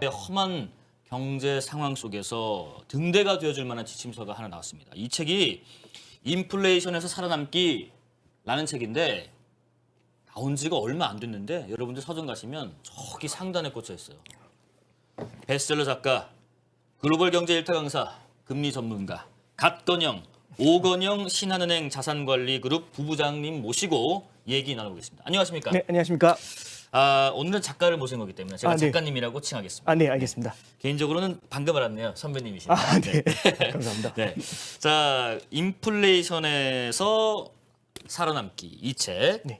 험한 경제 상황 속에서 등대가 되어줄 만한 지침서가 하나 나왔습니다. 이 책이 인플레이션에서 살아남기라는 책인데 나온 지가 얼마 안 됐는데 여러분들 서점 가시면 저기 상단에 꽂혀 있어요. 베스트셀러 작가, 글로벌 경제 일타 강사, 금리 전문가, 갓건영, 오건영 신한은행 자산관리그룹 부부장님 모시고 얘기 나눠보겠습니다. 안녕하십니까? 네, 안녕하십니까? 오늘은 작가를 모신 거기 때문에 제가 네. 작가님이라고 칭하겠습니다. 네, 알겠습니다. 개인적으로는 방금 알았네요. 선배님이시네요. 네. 감사합니다. 네. 자, 인플레이션에서 살아남기 이 책. 네.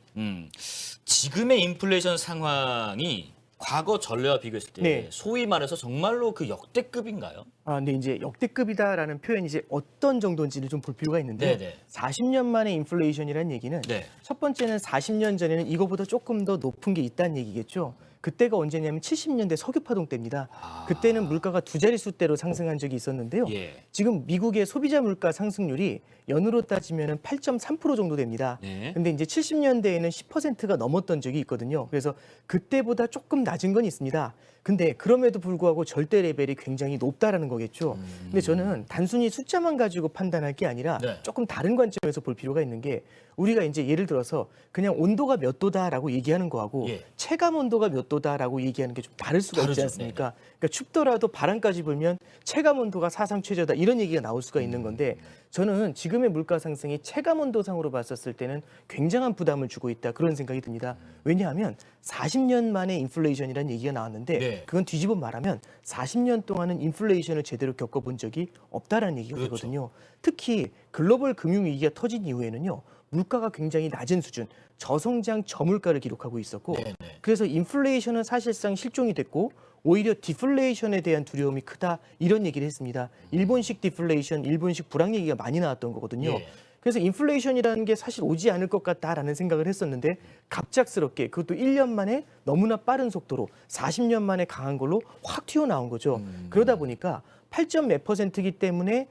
지금의 인플레이션 상황이 과거 전례와 비교했을 때 네. 소위 말해서 정말로 그 역대급인가요? 근데 이제 역대급이다라는 표현이 이제 어떤 정도인지를 좀 볼 필요가 있는데 네네. 40년 만에 인플레이션이라는 얘기는 네. 첫 번째는 40년 전에는 이거보다 조금 더 높은 게 있다는 얘기겠죠. 그때가 언제냐면 70년대 석유파동 때입니다. 그때는 물가가 두 자릿수대로 상승한 적이 있었는데요. 예. 지금 미국의 소비자 물가 상승률이 연으로 따지면 8.3% 정도 됩니다. 네. 근데 이제 70년대에는 10%가 넘었던 적이 있거든요. 그래서 그때보다 조금 낮은 건 있습니다. 근데 그럼에도 불구하고 절대 레벨이 굉장히 높다라는 거겠죠. 근데 저는 단순히 숫자만 가지고 판단할 게 아니라 네. 조금 다른 관점에서 볼 필요가 있는 게 우리가 이제 예를 들어서 그냥 온도가 몇 도다라고 얘기하는 거하고 예. 체감 온도가 몇 도다라고 얘기하는 게 좀 다를 수가 다르죠. 있지 않습니까? 그러니까 춥더라도 바람까지 불면 체감 온도가 사상 최저다 이런 얘기가 나올 수가 있는 건데 저는 지금의 물가 상승이 체감 온도상으로 봤었을 때는 굉장한 부담을 주고 있다 그런 생각이 듭니다. 왜냐하면 40년 만에 인플레이션이라는 얘기가 나왔는데 네. 그건 뒤집어 말하면 40년 동안은 인플레이션을 제대로 겪어본 적이 없다라는 얘기가 그렇죠. 되거든요. 특히 글로벌 금융위기가 터진 이후에는요. 물가가 굉장히 낮은 수준, 저성장 저물가를 기록하고 있었고 네네. 그래서 인플레이션은 사실상 실종이 됐고 오히려 디플레이션에 대한 두려움이 크다 이런 얘기를 했습니다. 일본식 디플레이션, 일본식 불황 얘기가 많이 나왔던 거거든요. 예. 그래서 인플레이션이라는 게 사실 오지 않을 것 같다라는 생각을 했었는데 갑작스럽게 그것도 1년 만에 너무나 빠른 속도로 40년 만에 강한 걸로 확 튀어나온 거죠. 그러다 보니까 8몇 %이기 때문에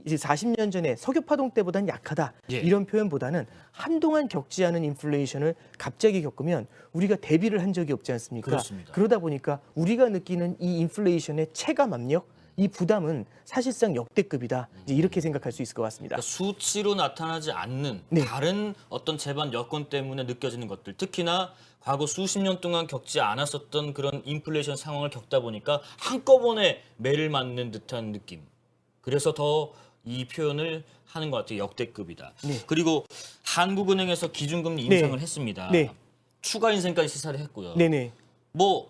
이제 40년 전에 석유파동 때보다는 약하다 예. 이런 표현보다는 한동안 겪지 않은 인플레이션을 갑자기 겪으면 우리가 대비를 한 적이 없지 않습니까? 그렇습니다. 그러다 보니까 우리가 느끼는 이 인플레이션의 체감 압력, 이 부담은 사실상 역대급이다. 이제 이렇게 생각할 수 있을 것 같습니다. 그러니까 수치로 나타나지 않는 네. 다른 어떤 재반 여건 때문에 느껴지는 것들, 특히나 과거 수십 년 동안 겪지 않았었던 그런 인플레이션 상황을 겪다 보니까 한꺼번에 매를 맞는 듯한 느낌. 그래서 더 이 표현을 하는 것 같아요. 역대급이다. 네. 그리고 한국은행에서 기준금리 인상을 했습니다. 네. 추가 인상까지 시사를 했고요. 네네. 뭐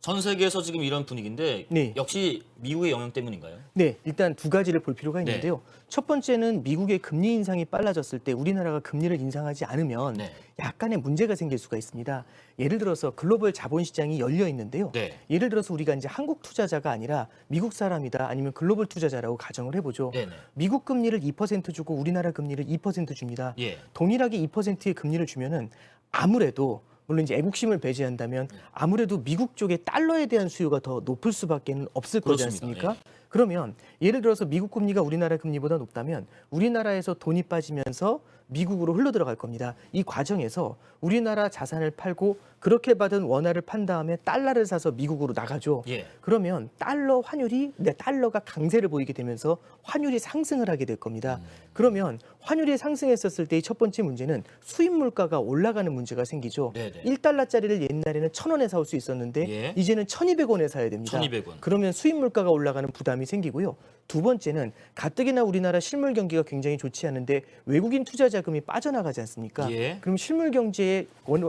전 세계에서 지금 이런 분위기인데 네. 역시 미국의 영향 때문인가요? 네, 일단 두 가지를 볼 필요가 있는데요. 첫 번째는 미국의 금리 인상이 빨라졌을 때 우리나라가 금리를 인상하지 않으면 네. 약간의 문제가 생길 수가 있습니다. 예를 들어서 글로벌 자본시장이 열려 있는데요. 네. 예를 들어서 우리가 이제 한국 투자자가 아니라 미국 사람이다 아니면 글로벌 투자자라고 가정을 해보죠. 네네. 미국 금리를 2% 주고 우리나라 금리를 2% 줍니다. 예. 동일하게 2%의 금리를 주면은 아무래도 물론 이제 애국심을 배제한다면 아무래도 미국 쪽에 달러에 대한 수요가 더 높을 수밖에 없을 거지 그렇습니다. 않습니까? 그러면 예를 들어서 미국 금리가 우리나라 금리보다 높다면 우리나라에서 돈이 빠지면서 미국으로 흘러들어갈 겁니다. 이 과정에서 우리나라 자산을 팔고 그렇게 받은 원화를 판 다음에 달러를 사서 미국으로 나가죠. 예. 그러면 달러 환율이 달러가 강세를 보이게 되면서 환율이 상승을 하게 될 겁니다. 그러면 환율이 상승했었을 때의 첫 번째 문제는 수입 물가가 올라가는 문제가 생기죠. 네네. 1달러짜리를 옛날에는 1,000원에 사올 수 있었는데 예. 이제는 1,200원에 사야 됩니다. 1,200원. 그러면 수입 물가가 올라가는 부담이 생기고요. 두 번째는 가뜩이나 우리나라 실물 경기가 굉장히 좋지 않은데 외국인 투자 자금이 빠져나가지 않습니까? 예. 그럼 실물 경제의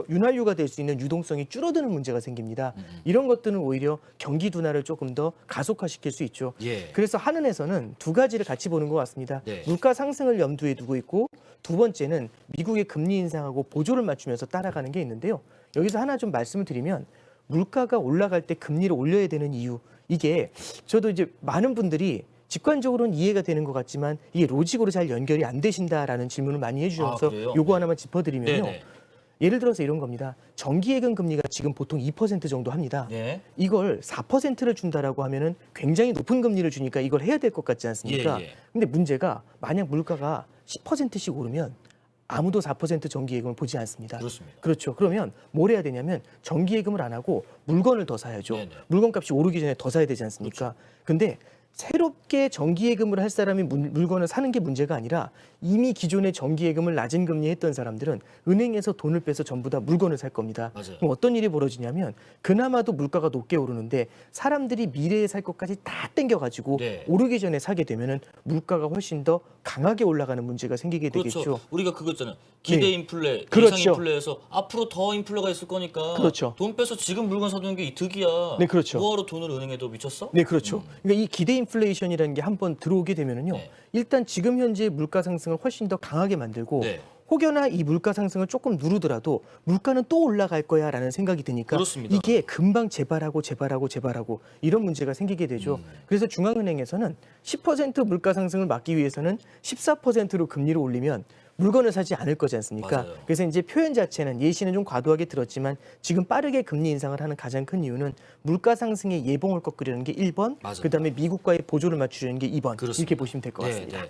윤활유가 될 수 있는 유동성이 줄어드는 문제가 생깁니다. 이런 것들은 오히려 경기 둔화를 조금 더 가속화시킬 수 있죠. 예. 그래서 한은에서는 두 가지를 같이 보는 것 같습니다. 네. 물가 상승을 염두에 두고 있고 두 번째는 미국의 금리 인상하고 보조를 맞추면서 따라가는 게 있는데요. 여기서 하나 좀 말씀을 드리면 물가가 올라갈 때 금리를 올려야 되는 이유 이게 저도 이제 많은 분들이 직관적으로는 이해가 되는 것 같지만 이게 로직으로 잘 연결이 안 되신다라는 질문을 많이 해주셔서 그래요? 요거 하나만 짚어드리면요. 네네. 예를 들어서 이런 겁니다. 정기예금 금리가 지금 보통 2% 정도 합니다. 네. 이걸 4%를 준다라고 하면은 굉장히 높은 금리를 주니까 이걸 해야 될 것 같지 않습니까? 예, 예. 근데 문제가 만약 물가가 10%씩 오르면 아무도 4% 정기예금을 보지 않습니다. 그렇습니다. 그렇죠. 그러면 뭘 해야 되냐면 정기예금을 안 하고 물건을 더 사야죠. 네네. 물건값이 오르기 전에 더 사야 되지 않습니까? 근데 새롭게 정기예금을 할 사람이 물건을 사는 게 문제가 아니라 이미 기존에 정기예금을 낮은 금리에 했던 사람들은 은행에서 돈을 빼서 전부 다 물건을 살 겁니다. 맞아요. 그럼 어떤 일이 벌어지냐면 그나마도 물가가 높게 오르는데 사람들이 미래에 살 것까지 다 땡겨가지고 네. 오르기 전에 사게 되면은 물가가 훨씬 더 강하게 올라가는 문제가 생기게 그렇죠. 되겠죠. 우리가 그거 있잖아요. 기대 네. 인플레, 그렇죠. 예상 인플레에서 앞으로 더 인플레가 있을 거니까 그렇죠. 돈 빼서 지금 물건 사두는 게 이득이야. 네, 그렇죠. 뭐하러 돈을 은행에도 미쳤어? 네, 그렇죠. 그러니까 이 기대 인플레이션이라는 게 한번 들어오게 되면은요. 네. 일단 지금 현재 물가 상승을 훨씬 더 강하게 만들고 네. 혹여나 이 물가 상승을 조금 누르더라도 물가는 또 올라갈 거야라는 생각이 드니까 그렇습니다. 이게 금방 재발하고 이런 문제가 생기게 되죠. 그래서 중앙은행에서는 10% 물가 상승을 막기 위해서는 14%로 금리를 올리면 물건을 사지 않을 거지 않습니까? 맞아요. 그래서 이제 표현 자체는 예시는 좀 과도하게 들었지만 지금 빠르게 금리 인상을 하는 가장 큰 이유는 물가 상승의 예봉을 꺾으려는 게 1번, 맞아요. 그다음에 미국과의 보조를 맞추려는 게 2번 그렇습니다. 이렇게 보시면 될 것 네, 같습니다. 네.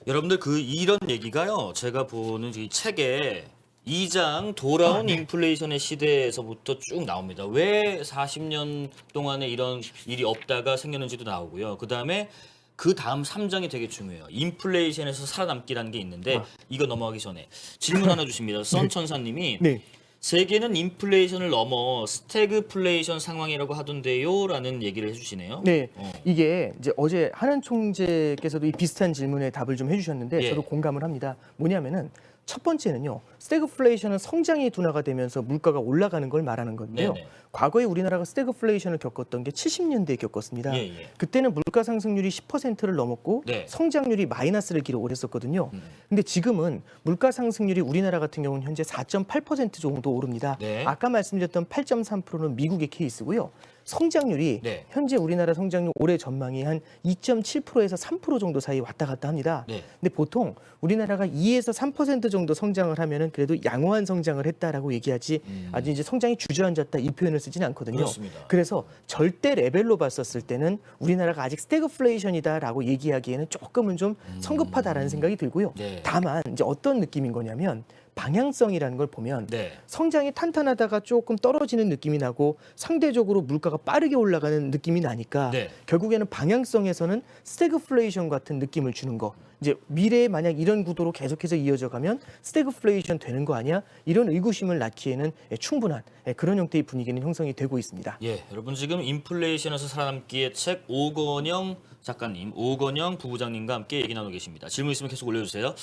여러분들 이런 얘기가요. 제가 보는 이 책에 2장 돌아온 네. 인플레이션의 시대에서부터 쭉 나옵니다. 왜 40년 동안에 이런 일이 없다가 생겼는지도 나오고요. 그다음에 그 다음 3장이 되게 중요해요. 인플레이션에서 살아남기라는 게 있는데 이거 넘어가기 전에 질문 하나 주십니다. 썬천사님이 네. 세계는 인플레이션을 넘어 스태그플레이션 상황이라고 하던데요라는 얘기를 해주시네요. 네, 어. 이게 이제 어제 한은 총재께서도 이 비슷한 질문에 답을 좀 해주셨는데 예. 저도 공감을 합니다. 뭐냐면은 첫 번째는요, 스태그플레이션은 성장이 둔화가 되면서 물가가 올라가는 걸 말하는 건데요. 네네. 과거에 우리나라가 스태그플레이션을 겪었던 게 70년대에 겪었습니다. 예, 예. 그때는 물가 상승률이 10%를 넘었고 네. 성장률이 마이너스를 기록을 했었거든요. 근데 지금은 물가 상승률이 우리나라 같은 경우는 현재 4.8% 정도 오릅니다. 네. 아까 말씀드렸던 8.3%는 미국의 케이스고요. 성장률이 네. 현재 우리나라 성장률 올해 전망이 한 2.7%에서 3% 정도 사이 왔다 갔다 합니다. 네. 근데 보통 우리나라가 2에서 3% 정도 성장을 하면은 그래도 양호한 성장을 했다라고 얘기하지 아주 이제 성장이 주저앉았다 이 표현을 쓰지는 않거든요. 그렇습니다. 그래서 절대 레벨로 봤었을 때는 우리나라가 아직 스태그플레이션이다라고 얘기하기에는 조금은 좀 성급하다라는 생각이 들고요. 네. 다만 이제 어떤 느낌인 거냐면 방향성이라는 걸 보면 네. 성장이 탄탄하다가 조금 떨어지는 느낌이 나고 상대적으로 물가가 빠르게 올라가는 느낌이 나니까 네. 결국에는 방향성에서는 스태그플레이션 같은 느낌을 주는 거. 이제 미래에 만약 이런 구도로 계속해서 이어져 가면 스태그플레이션 되는 거 아니야? 이런 의구심을 낳기에는 충분한 그런 형태의 분위기는 형성이 되고 있습니다. 예, 여러분 지금 인플레이션에서 살아남기의 책 오건영 작가님, 오건영 부부장님과 함께 얘기 나누고 계십니다. 질문 있으면 계속 올려주세요.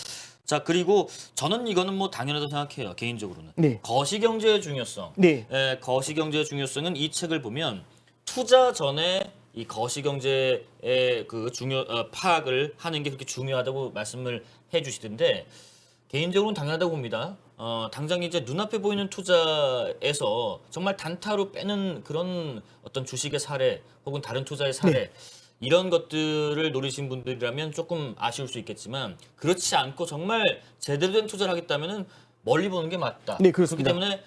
자, 그리고 저는 이거는 뭐 당연하다고 생각해요. 개인적으로는. 네. 거시경제의 중요성. 네. 거시경제의 중요성은 이 책을 보면 투자 전에 이 거시경제의 그 파악을 하는 게 그렇게 중요하다고 말씀을 해주시던데 개인적으로는 당연하다고 봅니다. 당장 이제 눈앞에 보이는 투자에서 정말 단타로 빼는 그런 어떤 주식의 사례 혹은 다른 투자의 사례 이런 것들을 노리신 분들이라면 조금 아쉬울 수 있겠지만 그렇지 않고 정말 제대로 된 투자를 하겠다면은 멀리 보는 게 맞다. 네, 그렇습니다. 그렇기 때문에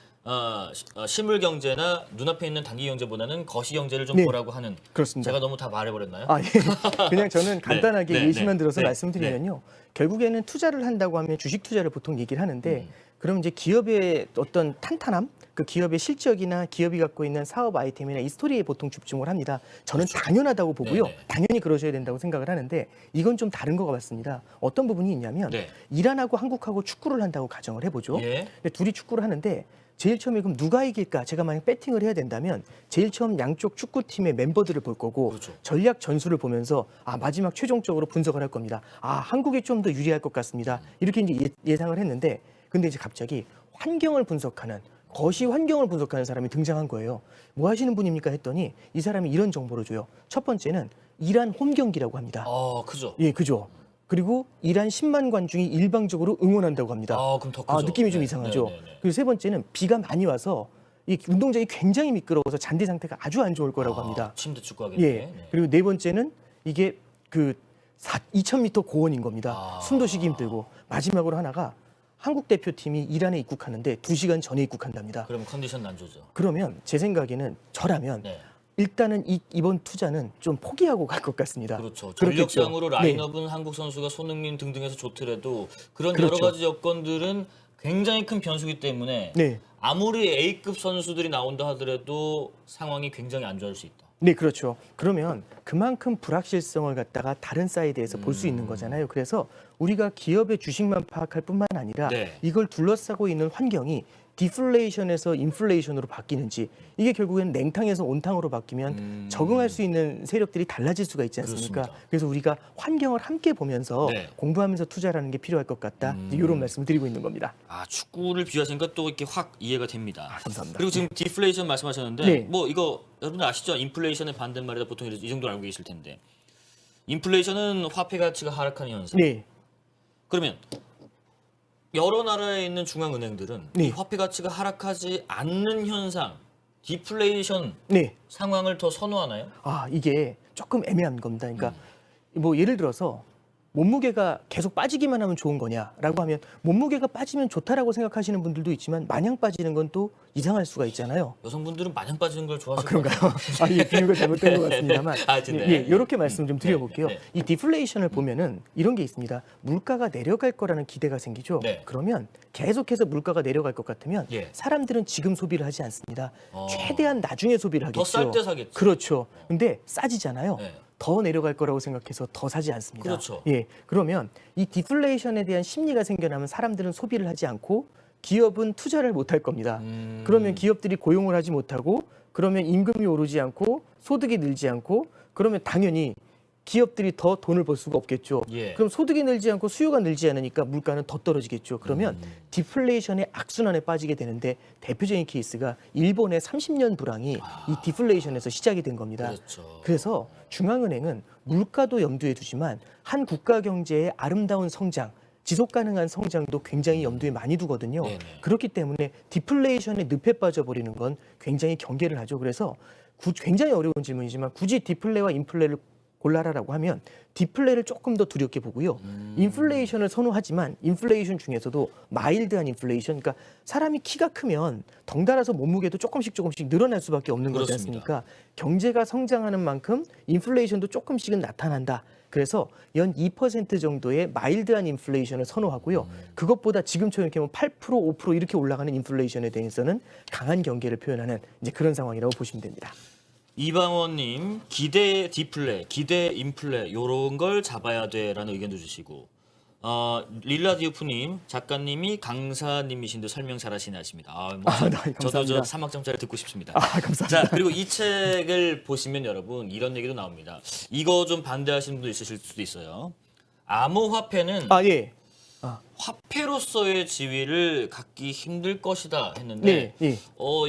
실물 경제나 눈앞에 있는 단기 경제보다는 거시 경제를 좀 네, 보라고 하는. 그렇습니다. 제가 너무 다 말해버렸나요? 아, 예. 그냥 저는 간단하게 네, 예시만 네, 들어서 네, 말씀드리면요. 결국에는 투자를 한다고 하면 주식 투자를 보통 얘기를 하는데 그럼 이제 기업의 어떤 탄탄함, 그 기업의 실적이나 기업이 갖고 있는 사업 아이템이나 이 스토리에 보통 집중을 합니다. 저는 당연하다고 보고요. 네, 네. 당연히 그러셔야 된다고 생각을 하는데 이건 좀 다른 것 같습니다. 어떤 부분이 있냐면 네. 이란하고 한국하고 축구를 한다고 가정을 해보죠. 예. 근데 둘이 축구를 하는데 제일 처음에 그럼 누가 이길까? 제가 만약 배팅을 해야 된다면 제일 처음 양쪽 축구팀의 멤버들을 볼 거고 그렇죠. 전략 전술을 보면서 마지막 최종적으로 분석을 할 겁니다. 한국이 좀 더 유리할 것 같습니다. 이렇게 이제 예상을 했는데 근데 이제 갑자기 환경을 분석하는 거시 환경을 분석하는 사람이 등장한 거예요. 뭐 하시는 분입니까 했더니 이 사람이 이런 정보를 줘요. 첫 번째는 이란 홈 경기라고 합니다. 그죠. 예, 그죠. 그리고 이란 10만 관중이 일방적으로 응원한다고 합니다. 그럼 더 크죠. 느낌이 좀 네, 이상하죠. 네, 네, 네. 그리고 세 번째는 비가 많이 와서 이 운동장이 굉장히 미끄러워서 잔디 상태가 아주 안 좋을 거라고 합니다. 침대 축구 하겠네. 예. 네. 그리고 네 번째는 이게 그 2,000m 고원인 겁니다. 숨도 쉬기 힘들고 마지막으로 하나가 한국 대표팀이 이란에 입국하는데 2시간 전에 입국한답니다. 그러면 컨디션 안 좋죠. 그러면 제 생각에는 저라면 네. 일단은 이번 투자는 좀 포기하고 갈 것 같습니다. 그렇죠. 그렇겠죠. 전력상으로 네. 라인업은 한국 선수가 손흥민 등등해서 좋더라도 그런 그렇죠. 여러 가지 여건들은 굉장히 큰 변수기 때문에 네. 아무리 A급 선수들이 나온다 하더라도 상황이 굉장히 안 좋아질 수 있다. 네, 그렇죠. 그러면 그만큼 불확실성을 갖다가 다른 사이드에서 볼 수 있는 거잖아요. 그래서 우리가 기업의 주식만 파악할 뿐만 아니라 네. 이걸 둘러싸고 있는 환경이 디플레이션에서 인플레이션으로 바뀌는지, 이게 결국엔 냉탕에서 온탕으로 바뀌면 적응할 수 있는 세력들이 달라질 수가 있지 않습니까? 그렇습니다. 그래서 우리가 환경을 함께 보면서 네. 공부하면서 투자라는 게 필요할 것 같다. 이런 말씀을 드리고 있는 겁니다. 아, 축구를 비하하시니까 또 이렇게 확 이해가 됩니다. 감사합니다. 그리고 지금 디플레이션 말씀하셨는데 네. 뭐 이거 여러분들 아시죠? 인플레이션의 반대말이다. 보통 이 정도 알고 계실 텐데. 인플레이션은 화폐 가치가 하락하는 현상. 네. 그러면 여러 나라에 있는 중앙은행들은 네. 이 화폐 가치가 하락하지 않는 현상, 디플레이션 네. 상황을 더 선호하나요? 아, 이게 조금 애매한 겁니다. 그러니까 뭐 예를 들어서 몸무게가 계속 빠지기만 하면 좋은 거냐라고 하면 몸무게가 빠지면 좋다라고 생각하시는 분들도 있지만 마냥 빠지는 건 또 이상할 수가 있잖아요. 여성분들은 마냥 빠지는 걸 아, 좋아하실 그런가요? 아, 예, 비유가 잘못된 것 같습니다만. 하여튼 네. 예, 이렇게 말씀 좀 드려볼게요. 네, 네. 이 디플레이션을 보면은 이런 게 있습니다. 물가가 내려갈 거라는 기대가 생기죠. 네. 그러면 계속해서 물가가 내려갈 것 같으면 예. 사람들은 지금 소비를 하지 않습니다. 최대한 나중에 소비를 하겠죠. 더 쌀 때 사겠죠. 그렇죠. 근데 싸지잖아요. 네. 더 내려갈 거라고 생각해서 더 사지 않습니다. 그렇죠. 예, 그러면 이 디플레이션에 대한 심리가 생겨나면 사람들은 소비를 하지 않고 기업은 투자를 못 할 겁니다. 그러면 기업들이 고용을 하지 못하고, 그러면 임금이 오르지 않고 소득이 늘지 않고, 그러면 당연히 기업들이 더 돈을 벌 수가 없겠죠. 예. 그럼 소득이 늘지 않고 수요가 늘지 않으니까 물가는 더 떨어지겠죠. 그러면 디플레이션의 악순환에 빠지게 되는데 대표적인 케이스가 일본의 30년 불황이 이 디플레이션에서 시작이 된 겁니다. 그렇죠. 그래서 중앙은행은 물가도 염두에 두지만 한 국가 경제의 아름다운 성장, 지속 가능한 성장도 굉장히 염두에 많이 두거든요. 네네. 그렇기 때문에 디플레이션의 늪에 빠져버리는 건 굉장히 경계를 하죠. 그래서 굉장히 어려운 질문이지만 굳이 디플레와 인플레를 골라라라고 하면 디플레를 조금 더 두렵게 보고요. 인플레이션을 선호하지만 인플레이션 중에서도 마일드한 인플레이션, 그러니까 사람이 키가 크면 덩달아서 몸무게도 조금씩 늘어날 수밖에 없는 거지 그렇습니다. 않습니까? 경제가 성장하는 만큼 인플레이션도 조금씩은 나타난다. 그래서 연 2% 정도의 마일드한 인플레이션을 선호하고요. 그것보다 지금처럼 이렇게 8%, 5% 이렇게 올라가는 인플레이션에 대해서는 강한 경계를 표현하는 이제 그런 상황이라고 보시면 됩니다. 이방원님 기대 디플레, 기대 인플레 요런 걸 잡아야 돼라는 의견도 주시고 릴라디우프님 작가님이 강사님이신데 설명 잘하시네 하십니다. 뭐 네, 저도 감사합니다. 3학점짜리 듣고 싶습니다. 감사합니다. 자, 그리고 이 책을 보시면 여러분 이런 얘기도 나옵니다. 이거 좀 반대하시는 분도 있으실 수도 있어요. 암호화폐는 예. 화폐로서의 지위를 갖기 힘들 것이다 했는데 네, 예.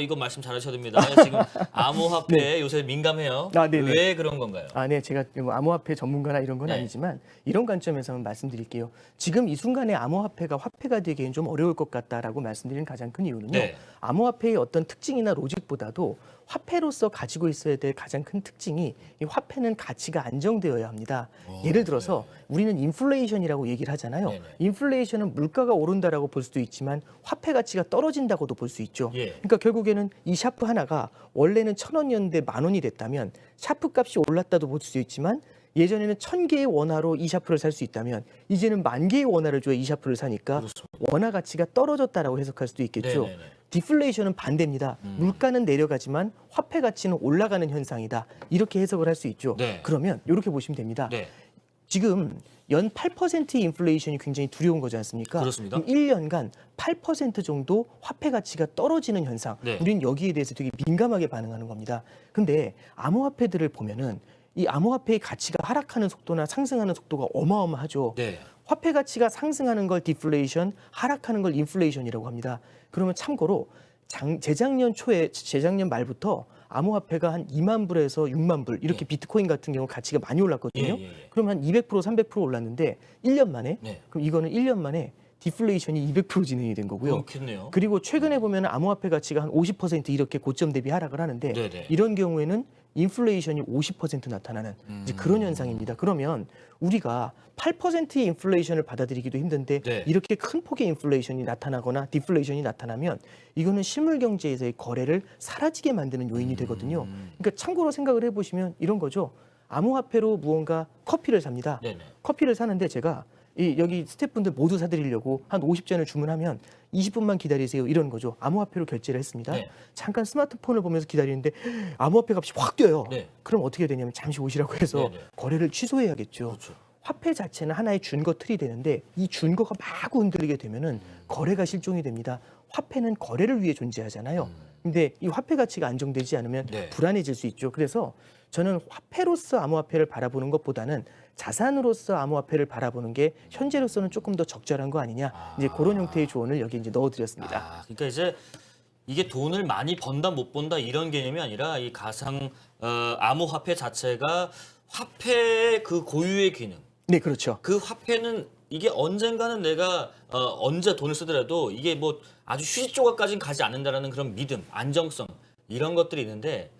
이거 말씀 잘하셔야 됩니다. 지금 암호화폐에 요새 민감해요. 네네. 왜 그런 건가요? 네, 제가 뭐 암호화폐 전문가나 이런 건 네. 아니지만 이런 관점에서 한번 말씀드릴게요. 지금 이 순간에 암호화폐가 화폐가 되기엔 좀 어려울 것 같다라고 말씀드리는 가장 큰 이유는요. 네. 암호화폐의 어떤 특징이나 로직보다도 화폐로서 가지고 있어야 될 가장 큰 특징이 이 화폐는 가치가 안정되어야 합니다. 예를 들어서 우리는 인플레이션이라고 얘기를 하잖아요. 네네. 인플레이션은 물가가 오른다라고 볼 수도 있지만 화폐 가치가 떨어진다고도 볼 수 있죠. 예. 그러니까 결국에는 이 샤프 하나가 원래는 1,000원이었는데 10,000원이 됐다면 샤프 값이 올랐다도 볼 수 있지만 예전에는 1,000개의 원화로 이 샤프를 살 수 있다면 이제는 10,000개의 원화를 줘야 이 샤프를 사니까 그렇습니다. 원화 가치가 떨어졌다라고 해석할 수도 있겠죠. 네네네. 디플레이션은 반대입니다. 물가는 내려가지만 화폐 가치는 올라가는 현상이다. 이렇게 해석을 할 수 있죠. 네. 그러면 이렇게 보시면 됩니다. 네. 지금 연 8%의 인플레이션이 굉장히 두려운 거지 않습니까? 그렇습니다. 그럼 1년간 8% 정도 화폐 가치가 떨어지는 현상. 네. 우리는 여기에 대해서 되게 민감하게 반응하는 겁니다. 근데 암호화폐들을 보면은 이 암호화폐의 가치가 하락하는 속도나 상승하는 속도가 어마어마하죠. 네. 화폐 가치가 상승하는 걸 디플레이션, 하락하는 걸 인플레이션이라고 합니다. 그러면 참고로 재작년 말부터 암호화폐가 한 2만 불에서 6만 불 이렇게 비트코인 같은 경우 가치가 많이 올랐거든요. 예. 그러면 한 200%, 300% 올랐는데 1년 만에 네. 그럼 이거는 1년 만에 디플레이션이 200% 진행이 된 거고요. 그렇겠네요. 그리고 최근에 보면 암호화폐 가치가 한 50% 이렇게 고점 대비 하락을 하는데 네네. 이런 경우에는 인플레이션이 50% 나타나는 이제 그런 현상입니다. 그러면 우리가 8%의 인플레이션을 받아들이기도 힘든데 네. 이렇게 큰 폭의 인플레이션이 나타나거나 디플레이션이 나타나면 이거는 실물 경제에서의 거래를 사라지게 만드는 요인이 되거든요. 그러니까 참고로 생각을 해보시면 이런 거죠. 암호화폐로 무언가 커피를 삽니다. 네네. 커피를 사는데 제가 여기 스태프분들 모두 사드리려고 한 50잔을 주문하면 20분만 기다리세요 이러는 거죠. 암호화폐로 결제를 했습니다. 네. 잠깐 스마트폰을 보면서 기다리는데 암호화폐 값이 확 뛰어요. 네. 그럼 어떻게 되냐면 잠시 오시라고 해서 네네. 거래를 취소해야겠죠. 그렇죠. 화폐 자체는 하나의 준거 틀이 되는데 이 준거가 마구 흔들리게 되면은 거래가 실종이 됩니다. 화폐는 거래를 위해 존재하잖아요. 근데 이 화폐 가치가 안정되지 않으면 네. 불안해질 수 있죠. 그래서 저는 화폐로서 암호화폐를 바라보는 것보다는 자산으로서 암호화폐를 바라보는 게 현재로서는 조금 더 적절한 거 아니냐. 이제 그런 형태의 조언을 여기 이제 넣어드렸습니다. 그러니까 이제 이게 돈을 많이 번다 못 번다 이런 개념이 아니라 이 가상 암호화폐 자체가 화폐의 그 고유의 기능. 네, 그렇죠. 그 화폐는 이게 언젠가는 내가 언제 돈을 쓰더라도 이게 뭐 아주 휴지 조각까지는 가지 않는다라는 그런 믿음, 안정성 이런 것들이 있는데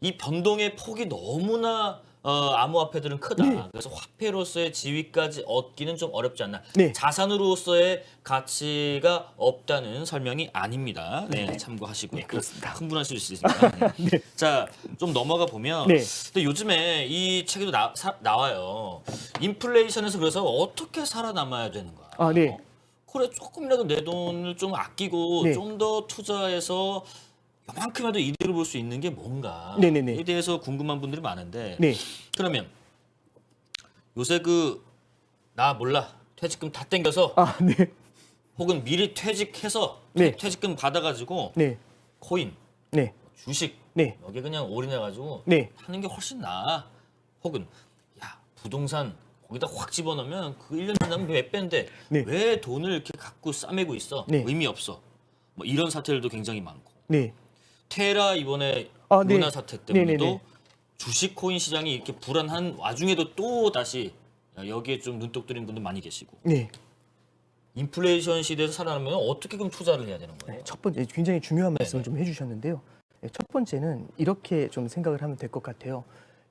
이 변동의 폭이 너무나 암호화폐들은 크다. 네. 그래서 화폐로서의 지위까지 얻기는 좀 어렵지 않나. 네. 자산으로서의 가치가 없다는 설명이 아닙니다. 네, 참고하시고요. 네, 그렇습니다. 흥분하실 수 있으니까. 네. 자, 좀 넘어가 보면 네. 근데 요즘에 이 책에도 나와요. 인플레이션에서 그래서 어떻게 살아남아야 되는 거야. 아, 네. 그래 조금이라도 내 돈을 좀 아끼고 네. 좀 더 투자해서 요만큼이라도 이득을 볼 수 있는 게 뭔가 네네네. 에 대해서 궁금한 분들이 많은데 네. 그러면 요새 나 몰라 퇴직금 다 땡겨서 아, 네. 혹은 미리 퇴직해서 네. 퇴직금 받아가지고 네. 코인, 네. 주식 네. 여기 그냥 올인해가지고 네. 하는 게 훨씬 나아. 혹은 야 부동산 거기다 확 집어넣으면 그 1년 지나면 몇 배인데 네. 왜 돈을 이렇게 갖고 싸매고 있어? 네. 의미 없어. 뭐 이런 사태들도 굉장히 많고. 네. 테라 이번에 아, 네. 루나 사태 때문에도 네네네. 주식 코인 시장이 이렇게 불안한 와중에도 또 다시 여기에 좀 눈독 들인 분들 많이 계시고 네. 인플레이션 시대에서 살아남으면 어떻게 그럼 투자를 해야 되는 거예요? 첫 번째 굉장히 중요한 말씀을 네네. 좀 해주셨는데요. 첫 번째는 이렇게 좀 생각을 하면 될 것 같아요.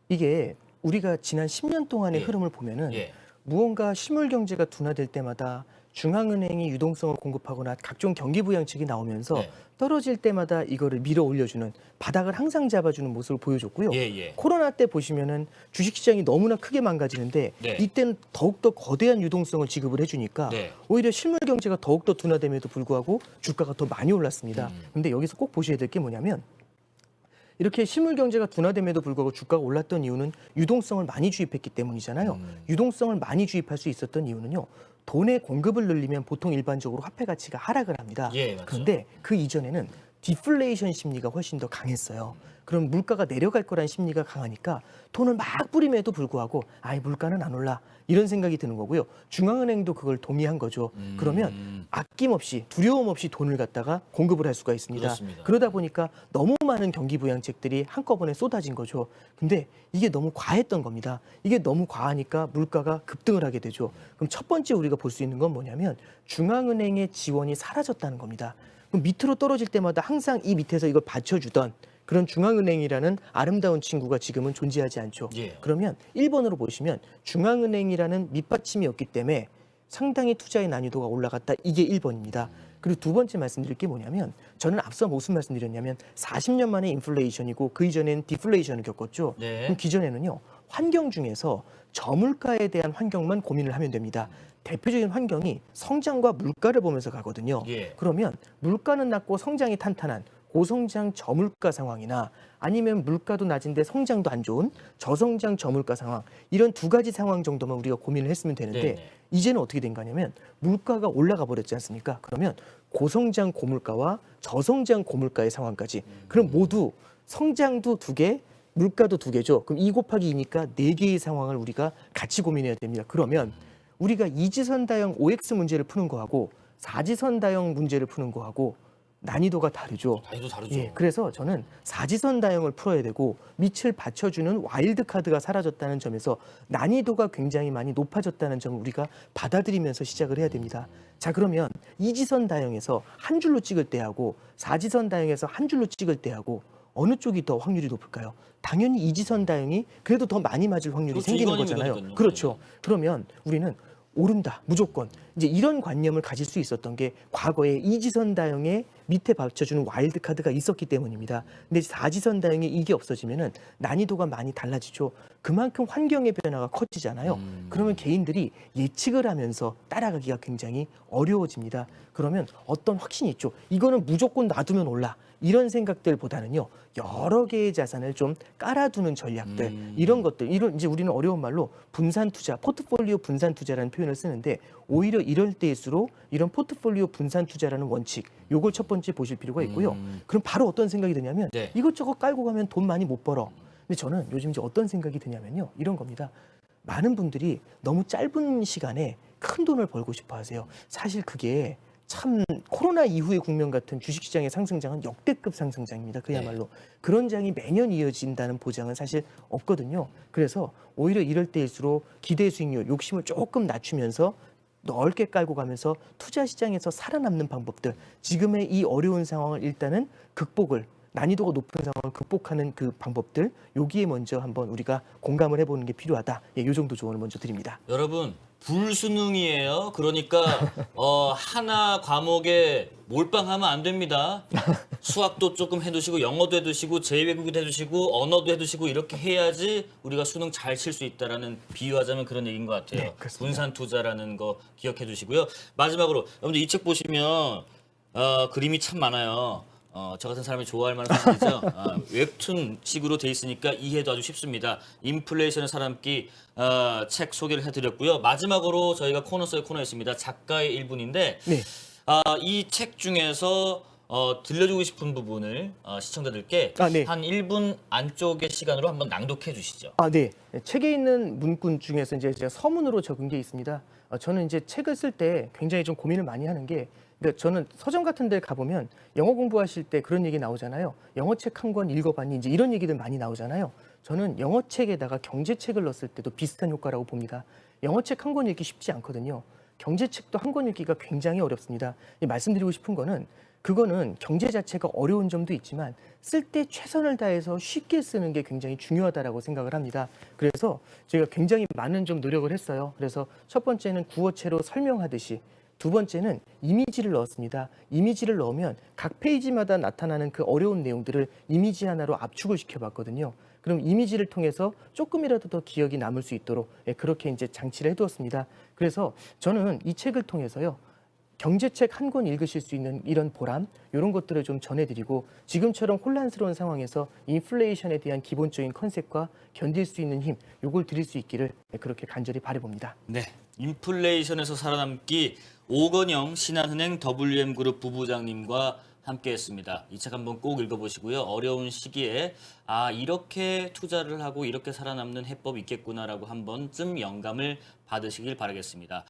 이게 우리가 지난 10년 동안의 예. 흐름을 보면은 예. 무언가 실물 경제가 둔화될 때마다 중앙은행이 유동성을 공급하거나 각종 경기 부양책이 나오면서 네. 떨어질 때마다 이거를 밀어 올려주는 바닥을 항상 잡아주는 모습을 보여줬고요. 예, 예. 코로나 때 보시면은 주식시장이 너무나 크게 망가지는데 네. 이때는 더욱더 거대한 유동성을 지급을 해주니까 네. 오히려 실물 경제가 더욱더 둔화됨에도 불구하고 주가가 더 많이 올랐습니다. 근데 여기서 꼭 보셔야 될 게 뭐냐면 이렇게 실물 경제가 둔화됨에도 불구하고 주가가 올랐던 이유는 유동성을 많이 주입했기 때문이잖아요. 유동성을 많이 주입할 수 있었던 이유는요. 돈의 공급을 늘리면 보통 일반적으로 화폐 가치가 하락을 합니다. 예, 맞죠. 그런데 그 이전에는 디플레이션 심리가 훨씬 더 강했어요. 그럼 물가가 내려갈 거란 심리가 강하니까 돈을 막 뿌림에도 불구하고 아이 물가는 안 올라 이런 생각이 드는 거고요. 중앙은행도 그걸 동의한 거죠. 그러면 아낌없이 두려움 없이 돈을 갖다가 공급을 할 수가 있습니다. 그렇습니다. 그러다 보니까 너무 많은 경기 부양책들이 한꺼번에 쏟아진 거죠. 근데 이게 너무 과했던 겁니다. 이게 너무 과하니까 물가가 급등을 하게 되죠. 그럼 첫 번째 우리가 볼 수 있는 건 뭐냐면 중앙은행의 지원이 사라졌다는 겁니다. 그럼 밑으로 떨어질 때마다 항상 이 밑에서 이걸 받쳐주던 그런 중앙은행이라는 아름다운 친구가 지금은 존재하지 않죠. 예. 그러면 1번으로 보시면 중앙은행이라는 밑받침이 없기 때문에 상당히 투자의 난이도가 올라갔다. 이게 1번입니다. 그리고 두 번째 말씀드릴 게 뭐냐면 저는 앞서 무슨 말씀드렸냐면 40년 만에 인플레이션이고 그 이전에는 디플레이션을 겪었죠. 네. 그럼 기존에는요. 환경 중에서 저물가에 대한 환경만 고민을 하면 됩니다. 대표적인 환경이 성장과 물가를 보면서 가거든요. 예. 그러면 물가는 낮고 성장이 탄탄한 고성장 저물가 상황이나 아니면 물가도 낮은데 성장도 안 좋은 저성장 저물가 상황 이런 두 가지 상황 정도만 우리가 고민을 했으면 되는데 네네. 이제는 어떻게 된 거냐면 물가가 올라가 버렸지 않습니까? 그러면 고성장 고물가와 저성장 고물가의 상황까지 그럼 모두 성장도 두 개, 물가도 두 개죠. 그럼 2 곱하기 2니까 4개의 상황을 우리가 같이 고민해야 됩니다. 그러면 우리가 이지선 다형 OX 문제를 푸는 거하고 사지선 다형 문제를 푸는 거하고 난이도가 다르죠. 난이도 다르죠. 예, 그래서 저는 사지선 다형을 풀어야 되고 밑을 받쳐주는 와일드 카드가 사라졌다는 점에서 난이도가 굉장히 많이 높아졌다는 점을 우리가 받아들이면서 시작을 해야 됩니다. 자, 그러면 이지선 다형에서 한 줄로 찍을 때하고 사지선 다형에서 한 줄로 찍을 때하고 어느 쪽이 더 확률이 높을까요? 당연히 이지선 다행이 그래도 더 많이 맞을 확률이 그렇죠. 생기는 이거 거잖아요. 아니거든요. 그렇죠. 그러면 우리는 오른다, 무조건. 이제 이런 관념을 가질 수 있었던 게 과거에 이지선 다형의 밑에 받쳐주는 와일드 카드가 있었기 때문입니다. 근데 사지선 다형에 이게 없어지면은 난이도가 많이 달라지죠. 그만큼 환경의 변화가 커지잖아요. 그러면 개인들이 예측을 하면서 따라가기가 굉장히 어려워집니다. 그러면 어떤 확신이 있죠. 이거는 무조건 놔두면 올라. 이런 생각들보다는요, 여러 개의 자산을 좀 깔아두는 전략들, 이런 것들, 이런 이제 우리는 어려운 말로 분산 투자, 포트폴리오 분산 투자라는 표현을 쓰는데, 오히려 이럴 때일수록 이런 포트폴리오 분산 투자라는 원칙, 요걸 첫 번째 보실 필요가 있고요. 그럼 바로 어떤 생각이 드냐면, 네. 이것저것 깔고 가면 돈 많이 못 벌어. 근데 저는 요즘 이제 어떤 생각이 드냐면요, 이런 겁니다. 많은 분들이 너무 짧은 시간에 큰 돈을 벌고 싶어 하세요. 사실 그게 참 코로나 이후의 국면 같은 주식시장의 상승장은 역대급 상승장입니다. 그야말로. 그런 장이 매년 이어진다는 보장은 사실 없거든요. 그래서 오히려 이럴 때일수록 기대 수익률, 욕심을 조금 낮추면서 넓게 깔고 가면서 투자 시장에서 살아남는 방법들, 지금의 이 어려운 상황을 일단은 극복을, 난이도가 높은 상황을 극복하는 그 방법들, 여기에 먼저 한번 우리가 공감을 해보는 게 필요하다. 예, 요 정도 조언을 먼저 드립니다. 여러분 불수능이에요. 그러니까 하나 과목에 몰빵하면 안 됩니다. 수학도 조금 해두시고 영어도 해두시고 제2외국어도 해두시고 언어도 해두시고 이렇게 해야지 우리가 수능 잘 칠 수 있다라는, 비유하자면 그런 얘기인 것 같아요. 네, 그렇습니다. 분산 투자라는 거 기억해 두시고요. 마지막으로 여러분들 이 책 보시면 그림이 참 많아요. 저 같은 사람이 좋아할 만한 소설이죠. 웹툰식으로 돼 있으니까 이해도 아주 쉽습니다. 인플레이션의 살아남기 책 소개를 해드렸고요. 마지막으로 저희가 코너 속의 코너 있습니다. 작가의 1분인데 네. 이 책 중에서 들려주고 싶은 부분을 시청자들께 네. 한 1분 안쪽의 시간으로 한번 낭독해 주시죠. 네. 책에 있는 문구 중에서 이제 제가 서문으로 적은 게 있습니다. 저는 이제 책을 쓸 때 굉장히 좀 고민을 많이 하는 게, 그러니까 저는 서점 같은 데 가보면 영어 공부하실 때 그런 얘기 나오잖아요. 영어 책 한 권 읽어봤니? 이제 이런 얘기들 많이 나오잖아요. 저는 영어 책에다가 경제책을 넣었을 때도 비슷한 효과라고 봅니다. 영어 책 한 권 읽기 쉽지 않거든요. 경제책도 한 권 읽기가 굉장히 어렵습니다. 말씀드리고 싶은 거는, 그거는 경제 자체가 어려운 점도 있지만 쓸 때 최선을 다해서 쉽게 쓰는 게 굉장히 중요하다라고 생각을 합니다. 그래서 제가 굉장히 많은 좀 노력을 했어요. 그래서 첫 번째는 구어체로 설명하듯이, 두 번째는 이미지를 넣었습니다. 이미지를 넣으면 각 페이지마다 나타나는 그 어려운 내용들을 이미지 하나로 압축을 시켜봤거든요. 그럼 이미지를 통해서 조금이라도 더 기억이 남을 수 있도록 그렇게 이제 장치를 해두었습니다. 그래서 저는 이 책을 통해서요, 경제책 한 권 읽으실 수 있는 이런 보람, 이런 것들을 좀 전해드리고, 지금처럼 혼란스러운 상황에서 인플레이션에 대한 기본적인 컨셉과 견딜 수 있는 힘, 요걸 드릴 수 있기를 그렇게 간절히 바라봅니다. 네, 인플레이션에서 살아남기, 오건영 신한은행 WM그룹 부부장님과 함께했습니다. 이 책 한번 꼭 읽어보시고요. 어려운 시기에 이렇게 투자를 하고 이렇게 살아남는 해법이 있겠구나라고 한 번쯤 영감을 받으시길 바라겠습니다.